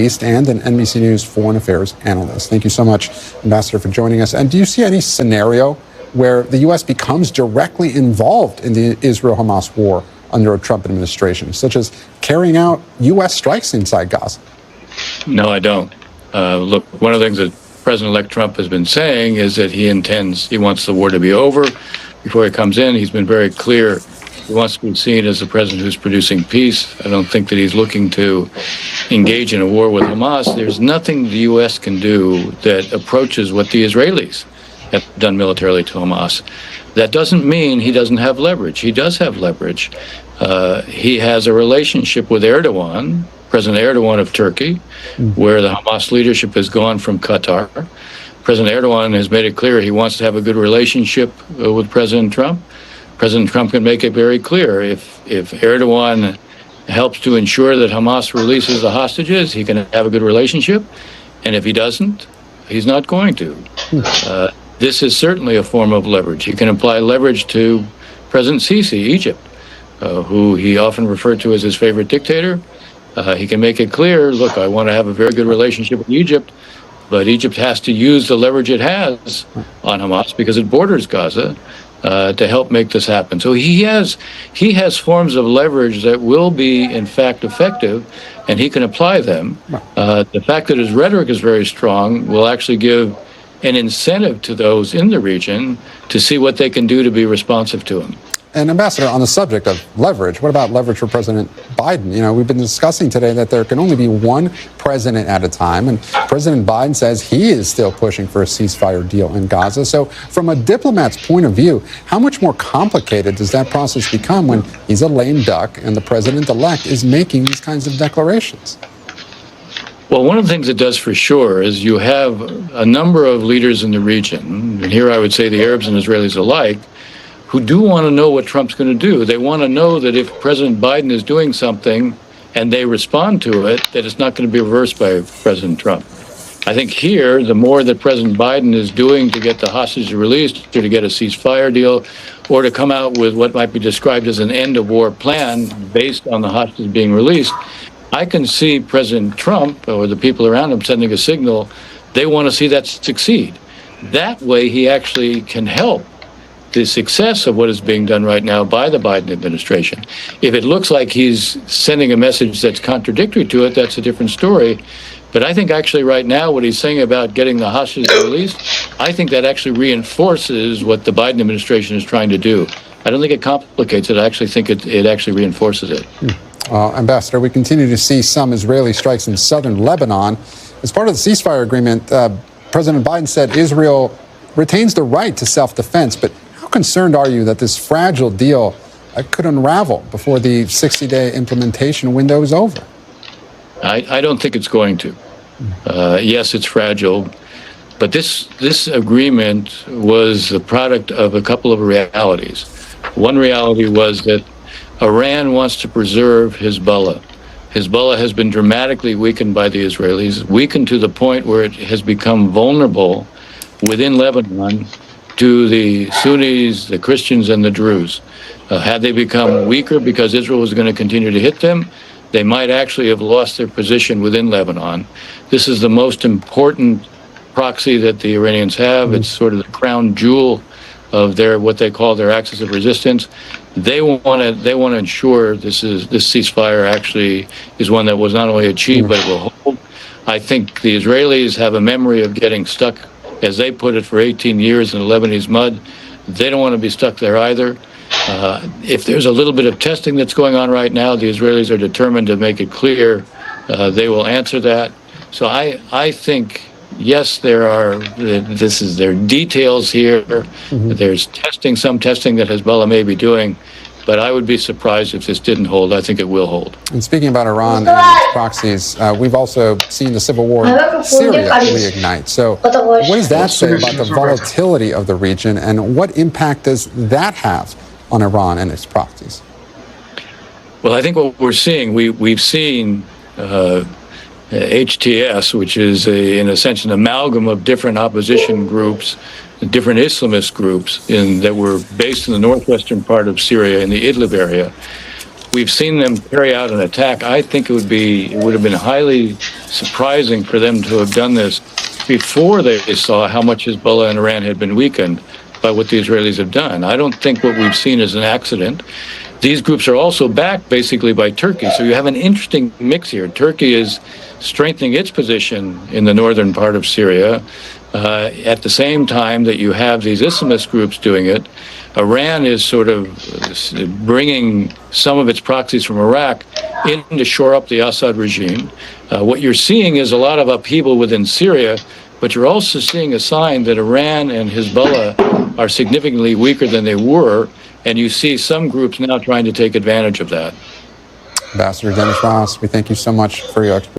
East and an NBC News foreign affairs analyst. Thank you so much, Ambassador, for joining us. And do you see any scenario where the U.S. becomes directly involved in the Israel-Hamas war under a Trump administration, such as carrying out U.S. strikes inside Gaza? No, I don't. Look, one of the things that President-elect Trump has been saying is that he wants the war to be over before he comes in. He's been very clear. He wants to be seen as the president who's producing peace. I don't think that he's looking to engage in a war with Hamas. There's nothing the U.S. can do that approaches what the Israelis have done militarily to Hamas. That doesn't mean he doesn't have leverage. He does have leverage. He has a relationship with Erdogan, President Erdogan of Turkey, where the Hamas leadership has gone from Qatar. President Erdogan has made it clear he wants to have a good relationship with President Trump. President Trump can make it very clear if Erdogan helps to ensure that Hamas releases the hostages, he can have a good relationship. And if he doesn't, he's not going to. This is certainly a form of leverage. He can apply leverage to President Sisi, Egypt, who he often referred to as his favorite dictator. He can make it clear, look, I want to have a very good relationship with Egypt, but Egypt has to use the leverage it has on Hamas because it borders Gaza to help make this happen. So he has forms of leverage that will be, in fact, effective, and he can apply them. The fact that his rhetoric is very strong will actually give an incentive to those in the region to see what they can do to be responsive to him. And Ambassador, on the subject of leverage, what about leverage for President Biden? You know, we've been discussing today that there can only be one president at a time, and President Biden says he is still pushing for a ceasefire deal in Gaza. So from a diplomat's point of view, how much more complicated does that process become when he's a lame duck and the president-elect is making these kinds of declarations? Well, one of the things it does for sure is you have a number of leaders in the region, and here I would say the Arabs and Israelis alike, who do want to know what Trump's going to do. They want to know that if President Biden is doing something and they respond to it, that it's not going to be reversed by President Trump. I think here, the more that President Biden is doing to get the hostages released, or to get a ceasefire deal, or to come out with what might be described as an end-of-war plan based on the hostages being released, I can see President Trump or the people around him sending a signal they want to see that succeed. That way, he actually can help the success of what is being done right now by the Biden administration. If it looks like he's sending a message that's contradictory to it, that's a different story. But I think actually right now what he's saying about getting the hostages released, I think that actually reinforces what the Biden administration is trying to do. I don't think it complicates it. I actually think it actually reinforces it. Ambassador, we continue to see some Israeli strikes in southern Lebanon. As part of the ceasefire agreement, President Biden said Israel retains the right to self-defense, but how concerned are you that this fragile deal could unravel before the 60-day implementation window is over? I don't think it's going to. Yes, it's fragile, but this agreement was the product of a couple of realities. One reality was that Iran wants to preserve Hezbollah. Hezbollah has been dramatically weakened by the Israelis, weakened to the point where it has become vulnerable within Lebanon to the Sunnis, the Christians, and the Druze. Had they become weaker because Israel was going to continue to hit them, they might actually have lost their position within Lebanon. This is the most important proxy that the Iranians have. It's sort of the crown jewel of their what they call their axis of resistance. They want to ensure this ceasefire actually is one that was not only achieved but it will hold. I think the Israelis have a memory of getting stuck, as they put it, for 18 years in the Lebanese mud. They don't want to be stuck there either. If there's a little bit of testing that's going on right now, the Israelis are determined to make it clear they will answer that. So I think, yes, there are details here. There's some testing that Hezbollah may be doing, but I would be surprised if this didn't hold. I think it will hold. And speaking about Iran and its proxies, we've also seen the civil war in Syria reignite. So what does that say about the volatility of the region, and what impact does that have on Iran and its proxies? Well, I think what we're seeing, we've seen HTS, which is in a sense an amalgam of different opposition groups, different Islamist groups that were based in the northwestern part of Syria in the Idlib area. we've seen them carry out an attack. I think it would have been highly surprising for them to have done this before they saw how much Hezbollah and Iran had been weakened by what the Israelis have done. I don't think what we've seen is an accident. These groups are also backed basically by Turkey. So you have an interesting mix here. Turkey is strengthening its position in the northern part of Syria at the same time that you have these Islamist groups doing it. Iran is sort of bringing some of its proxies from Iraq in to shore up the Assad regime. What you're seeing is a lot of upheaval within Syria, but you're also seeing a sign that Iran and Hezbollah are significantly weaker than they were, and you see some groups now trying to take advantage of that. Ambassador Dennis Ross, we thank you so much for your expertise.